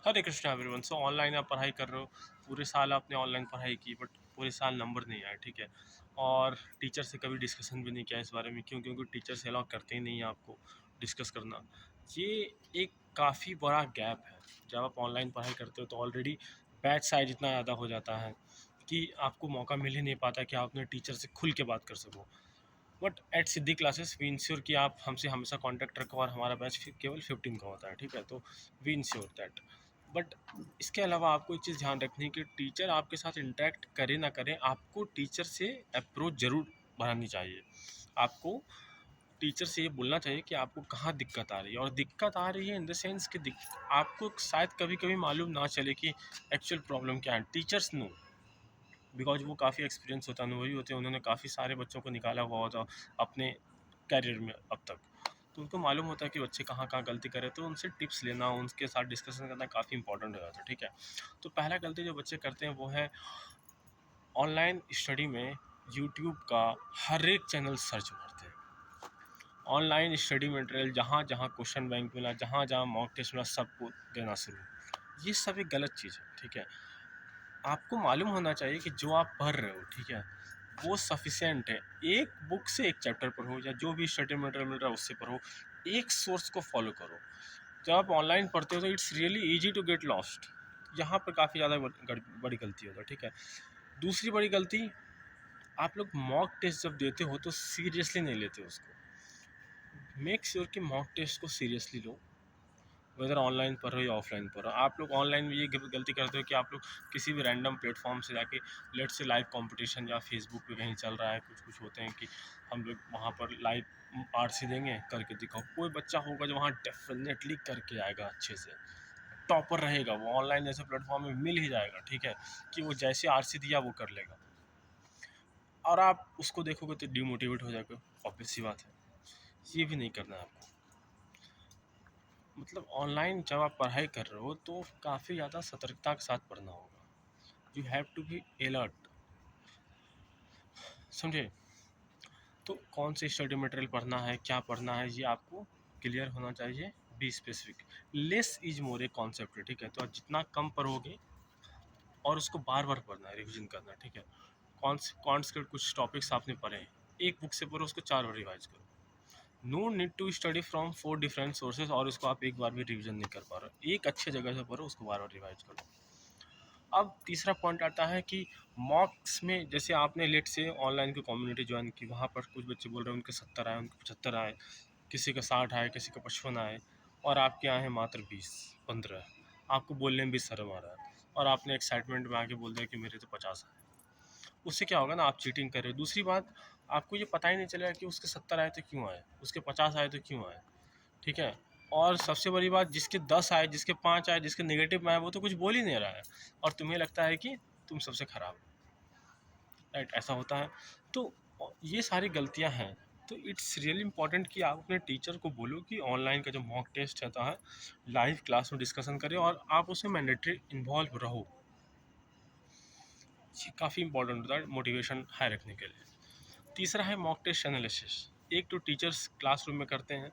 हरे Krishna everyone. सो online आप पढ़ाई कर रहे हो, पूरे साल आपने ऑनलाइन पढ़ाई की बट पूरे साल नंबर नहीं आए, ठीक है। और टीचर से कभी डिस्कशन भी नहीं किया इस बारे में, क्यों? क्योंकि टीचर से अलाउ करते ही नहीं है आपको डिस्कस करना। ये एक काफ़ी बड़ा गैप है। जब आप ऑनलाइन पढ़ाई करते हो तो ऑलरेडी बैच साइज इतना ज़्यादा हो जाता है कि आपको मौका मिल ही नहीं पाता कि आप अपने टीचर से खुल के बात कर सको। But at Siddhi classes we ensure कि आप हमसे हमेशा कांटेक्ट रखो, और हमारा बैच केवल 15 का होता है, ठीक है। तो वी इंश्योर दैट। बट इसके अलावा आपको एक चीज़ ध्यान रखनी है कि टीचर आपके साथ इंटरेक्ट करे ना करे, आपको टीचर से अप्रोच ज़रूर बढ़ानी चाहिए। आपको टीचर से ये बोलना चाहिए कि आपको कहाँ दिक्कत आ रही है, और दिक्कत आ रही है इन द सेंस कि आपको शायद कभी कभी मालूम ना चले कि एक्चुअल प्रॉब्लम क्या है। टीचर्स नो, बिकॉज वो काफ़ी एक्सपीरियंस होता है, अनुभवी होते हैं, उन्होंने काफ़ी सारे बच्चों को निकाला हुआ होता अपने कैरियर में अब तक। तो उनको मालूम होता है कि बच्चे कहाँ कहाँ गलती करे, तो उनसे टिप्स लेना, उनके साथ डिस्कशन करना काफ़ी इंपॉर्टेंट हो जाता है, ठीक है। तो पहला गलती जो बच्चे करते हैं वो है ऑनलाइन स्टडी में यूट्यूब का हर एक चैनल सर्च मारते हैं। ऑनलाइन स्टडी मटेरियल जहाँ जहाँ क्वेश्चन बैंक मिला, जहाँ जहाँ मॉक टेस्ट मिला, सबको देना शुरू। ये सब एक गलत चीज़ है, ठीक है। आपको मालूम होना चाहिए कि जो आप पढ़ रहे हो, ठीक है, वो सफिशिएंट है। एक बुक से एक चैप्टर पढ़ो, या जो भी स्टडी मटेरियल मिल रहा है उससे पढ़ो, एक सोर्स को फॉलो करो। जब आप ऑनलाइन पढ़ते हो तो it's really easy to get lost. यहाँ पर काफ़ी ज़्यादा बड़ी गलती होता है, ठीक है। दूसरी बड़ी गलती, आप लोग मॉक टेस्ट जब देते हो तो सीरियसली नहीं लेते उसको। मेक श्योर कि मॉक टेस्ट को सीरियसली लो, वेदर ऑनलाइन पढ़ रहे हो या ऑफलाइन पढ़ रहे हो। आप लोग ऑनलाइन में ये गलती करते हो कि आप लोग किसी भी रैंडम प्लेटफॉर्म से जाके, लेट से लाइव कंपटीशन या फेसबुक पे कहीं चल रहा है, कुछ कुछ होते हैं कि हम लोग वहाँ पर लाइव आरसी देंगे, करके दिखाओ। कोई बच्चा होगा जो वहाँ डेफिनेटली करके आएगा, अच्छे से टॉपर रहेगा, वो ऑनलाइन जैसे प्लेटफॉर्म में मिल ही जाएगा, ठीक है, कि वो जैसे आरसी दिया वो कर लेगा। और आप उसको देखोगे तो डिमोटिवेट हो जाएगा, ऑब्वियस सी बात है। ये भी नहीं करना है आपको। मतलब ऑनलाइन जब आप पढ़ाई कर रहे हो तो काफ़ी ज़्यादा सतर्कता के साथ पढ़ना होगा। You have to be alert, समझे। तो कौन से स्टडी मटेरियल पढ़ना है, क्या पढ़ना है, ये आपको क्लियर होना चाहिए। Be specific. Less is more a concept है, ठीक है। तो आप जितना कम पढ़ोगे और उसको बार बार पढ़ना है, रिविजन करना है, ठीक है। कॉन्स के कुछ टॉपिक्स आपने पढ़े हैं, एक बुक से पढ़ो, उसको 4 बार रिवाइज करो। No need to study from 4 different sources और उसको आप एक बार भी रिवीजन नहीं कर पा रहे हो। एक अच्छे जगह से पढ़ो, उसको बार बार रिवाइज करो। अब तीसरा पॉइंट आता है कि मॉक्स में, जैसे आपने लेट से ऑनलाइन की कम्युनिटी ज्वाइन की, वहाँ पर कुछ बच्चे बोल रहे हैं उनके 70 आए, उनके 75 आए, किसी का 60 आए, किसी का 55 आए, और आपके आए हैं मात्र 20-15। आपको बोलने में भी शर्म आ रहा है, और आपने एक्साइटमेंट में आके बोल दिया कि मेरे तो 50 आए। उससे क्या होगा ना, आप चीटिंग कर रहे हो। दूसरी बात, आपको ये पता ही नहीं चलेगा कि उसके 70 आए तो क्यों आए, उसके 50 आए तो क्यों आए, ठीक है। और सबसे बड़ी बात, जिसके 10 आए, जिसके 5 आए, जिसके नेगेटिव में आए, वो तो कुछ बोल ही नहीं रहा है, और तुम्हें लगता है कि तुम सबसे खराब हो, राइट। ऐसा होता है। तो ये सारी गलतियां हैं। तो इट्स रियली इंपॉर्टेंट कि आप अपने टीचर को बोलो कि ऑनलाइन का जो मॉक टेस्ट रहता है, लाइव क्लास में डिस्कशन करें, और आप उसमें मैंडेटरी इन्वॉल्व रहो। ये काफ़ी इंपॉर्टेंट होता है मोटिवेशन हाई रखने के लिए। तीसरा है मॉक टेस्ट एनालिसिस। एक तो टीचर्स क्लासरूम में करते हैं,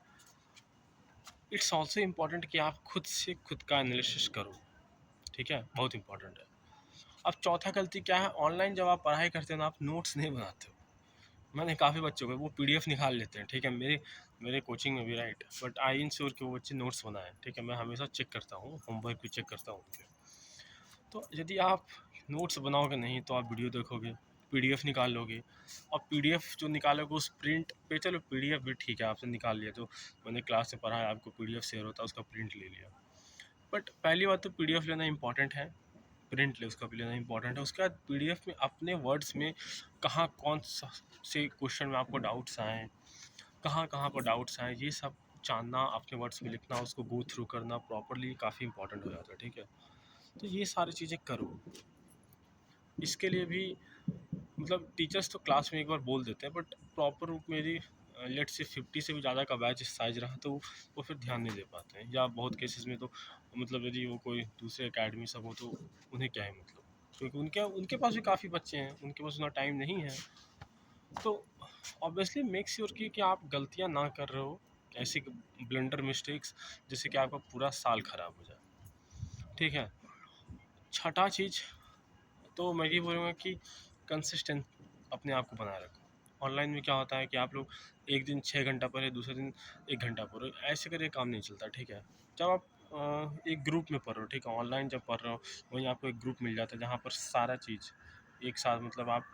इट्स ऑल्सो इम्पॉर्टेंट कि आप खुद से खुद का एनालिसिस करो, ठीक है, बहुत इंपॉर्टेंट है। अब चौथा गलती क्या है, ऑनलाइन जब आप पढ़ाई करते हो ना, आप नोट्स नहीं बनाते हो। मैंने काफ़ी बच्चों को, वो पीडीएफ निकाल लेते हैं, ठीक है, मेरे मेरे कोचिंग में भी, राइट। बट आई इंश्योर कि वो बच्चे नोट्स बनाएं, ठीक है। मैं हमेशा चेक करता हूँ, होमवर्क भी चेक करता हूँ उनके। तो यदि आप नोट्स बनाओगे नहीं तो आप वीडियो देखोगे, पीडीएफ निकाल लोगे, और पीडीएफ जो निकालोगे उस प्रिंट पे, चलो पीडीएफ भी ठीक है, आपसे निकाल लिया, तो मैंने क्लास से पढ़ा है, आपको पीडीएफ शेयर होता है, उसका प्रिंट ले लिया। बट पहली बात तो पीडीएफ लेना इंपॉर्टेंट है, प्रिंट ले उसका भी लेना इंपॉर्टेंट है। उसके बाद पीडीएफ में अपने वर्ड्स में कहाँ कौन से क्वेश्चन में आपको डाउट्स आए, कहाँ कहाँ पर डाउट्स आए, ये सब जानना, अपने वर्ड्स में लिखना, उसको गो थ्रू करना प्रॉपरली, काफ़ी इंपॉर्टेंट हो जाता है, ठीक है। तो ये सारी चीज़ें करो। इसके लिए भी मतलब टीचर्स तो क्लास में एक बार बोल देते हैं, बट प्रॉपर रूप में यदि लेट से 50 से भी ज़्यादा का बैच साइज रहा तो वो फिर ध्यान नहीं दे पाते हैं, या बहुत केसेस में तो मतलब यदि वो कोई दूसरे एकेडमी सब हो तो उन्हें क्या है मतलब, क्योंकि उनके उनके पास भी काफ़ी बच्चे हैं, उनके पास उतना टाइम नहीं है। तो ऑब्वियसली मेक श्योर कि आप गलतियाँ ना कर रहे हो, ऐसी ब्लंडर मिस्टेक्स जिससे कि आपका पूरा साल ख़राब हो जाए। ठीक है। छठा चीज़ तो मैं ये बोलूँगा कि कंसिस्टेंट अपने आप को बनाए रखो। ऑनलाइन में क्या होता है कि आप लोग एक दिन 6 घंटा पढ़े, दूसरे दिन 1 घंटा पढ़ो, ऐसे करके काम नहीं चलता, ठीक है। जब आप एक ग्रुप में पढ़ रहे हो, ठीक है, ऑनलाइन जब पढ़ रहे हो वहीं आपको एक ग्रुप मिल जाता है जहाँ पर सारा चीज़ एक साथ, मतलब आप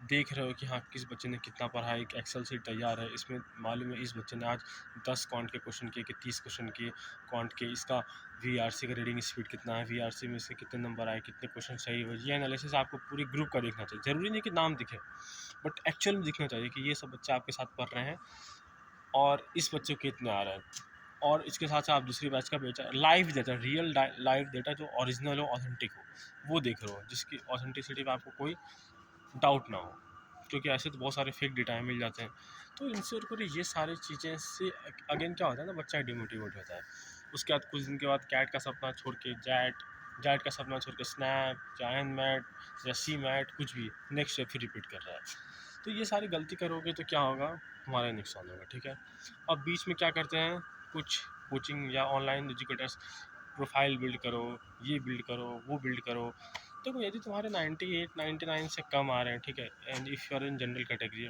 देख रहे हो कि हाँ किस बच्चे ने कितना पढ़ा है, एक एक्सेल शीट तैयार है, इसमें मालूम है इस बच्चे ने आज 10 क्वांट के क्वेश्चन किए कि 30 क्वेश्चन किए क्वांट के, इसका वीआरसी का रीडिंग स्पीड कितना है, वीआरसी में इसके कितने नंबर आए, कितने क्वेश्चन सही हुए। ये एनालिसिस आपको पूरी ग्रुप का देखना चाहिए। ज़रूरी नहीं कि नाम दिखे, बट एक्चुअल में दिखना चाहिए कि ये सब बच्चे आपके साथ पढ़ रहे हैं और इस बच्चे को कितने आ रहे हैं। और इसके साथ साथ आप दूसरी बैच का बेचा live data, real live data जो ओरिजिनल हो, ऑथेंटिक हो, वो देख रहे हो, जिसकी ऑथेंटिसिटी में आपको कोई डाउट ना हो, क्योंकि ऐसे तो बहुत सारे फेक डेटा मिल जाते हैं। तो इंश्योर करो ये सारी चीज़ें से अगेन क्या होता है ना, बच्चा डिमोटिवेट होता है। उसके बाद कुछ दिन के बाद कैट का सपना छोड़ के जैट, जैट का सपना छोड़ के स्नैप या मैट या सी मैट, कुछ भी नेक्स्ट स्टेप फिर रिपीट कर रहा है। तो ये सारी गलती करोगे तो क्या होगा, हमारा नुकसान होगा, ठीक है। अब बीच में क्या करते हैं कुछ कोचिंग या ऑनलाइन एजुकेटर्स, प्रोफाइल बिल्ड करो, ये बिल्ड करो, वो बिल्ड करो। देखो यदि तुम्हारे 98 99 से कम आ रहे हैं, ठीक है, and if you are in general category,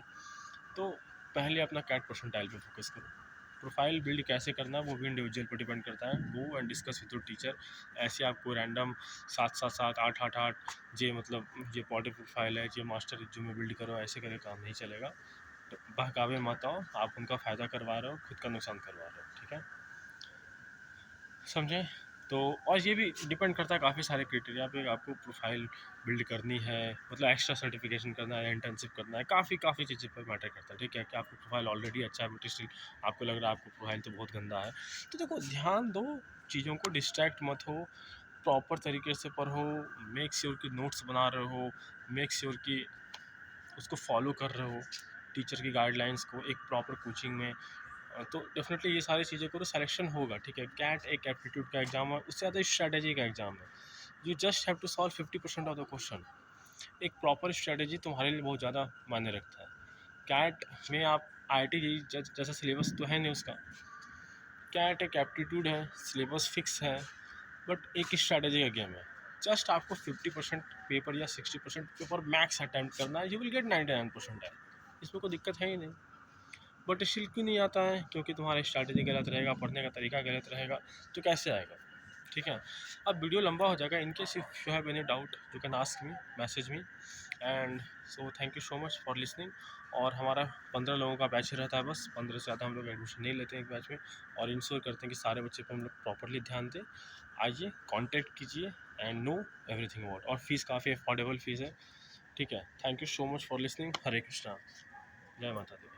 तो पहले अपना कैट परसेंटाइल पे फोकस करो। प्रोफाइल बिल्ड कैसे करना है वो भी इंडिविजुअल पर डिपेंड करता है, go and discuss with your teacher. ऐसे आपको रैंडम 7 7 7 8 8 8 जे मतलब ये पॉटी प्रोफाइल है, ये मास्टर जो में बिल्ड करो, ऐसे करके काम नहीं चलेगा। तो बहकावे मत आओ, आप उनका फ़ायदा करवा रहे हो, खुद का नुकसान करवा रहे हो, ठीक है, समझे। तो और ये भी डिपेंड करता है काफ़ी सारे क्राइटेरिया पे, आपको प्रोफाइल बिल्ड करनी है, मतलब एक्स्ट्रा सर्टिफिकेशन करना है, इंटर्नशिप करना है, काफ़ी चीज़ें पर मैटर करता है, ठीक है। कि आपको प्रोफाइल ऑलरेडी अच्छा है बट स्टिल आपको लग रहा है आपको प्रोफाइल तो बहुत गंदा है, तो देखो ध्यान दो, चीज़ों को डिस्ट्रैक्ट मत हो, प्रॉपर तरीके से पढ़ो, मेक श्योर कि नोट्स बना रहे हो, मेक श्योर कि उसको फॉलो कर रहे हो, टीचर की गाइडलाइंस को एक प्रॉपर कोचिंग में। तो डेफिनेटली ये सारी चीज़ें करो, सिलेक्शन होगा, ठीक है। कैट एक एप्टीट्यूड का एग्जाम है, उससे ज़्यादा स्ट्रैटेजी का एग्जाम है। You just have to solve 50% of the question. एक प्रॉपर स्ट्रैटेजी तुम्हारे लिए बहुत ज़्यादा मायने रखता है। कैट में आप IIT जैसा सिलेबस तो है नहीं उसका। कैट एक एप्टीट्यूड है, सिलेबस फिक्स है, बट एक स्ट्रैटेजी का गेम है। जस्ट आपको 50% पेपर या 60% पेपर मैक्स अटैम्प्ट करना है, यू विल गेट 99% है, इसमें कोई दिक्कत है ही नहीं। बट स्टिल क्यों नहीं आता है, क्योंकि तुम्हारा स्ट्रैटेजी गलत रहेगा, पढ़ने का तरीका गलत रहेगा, तो कैसे आएगा, ठीक है। अब वीडियो लंबा हो जाएगा, in case if you have any doubt you can ask me, message me, and so thank you so much for listening. और हमारा 15 लोगों का बैच रहता है, बस 15 से ज़्यादा हम लोग एडमिशन नहीं लेते हैं एक बैच में, और इंश्योर करते हैं कि सारे बच्चे पर हम लोग प्रॉपरली ध्यान दें। आइए कॉन्टैक्ट कीजिए एंड नो एवरीथिंग अबाउट, और फीस काफ़ी अफोर्डेबल फीस है, ठीक है। Thank you so much for listening. हरे कृष्णा, जय माता दी।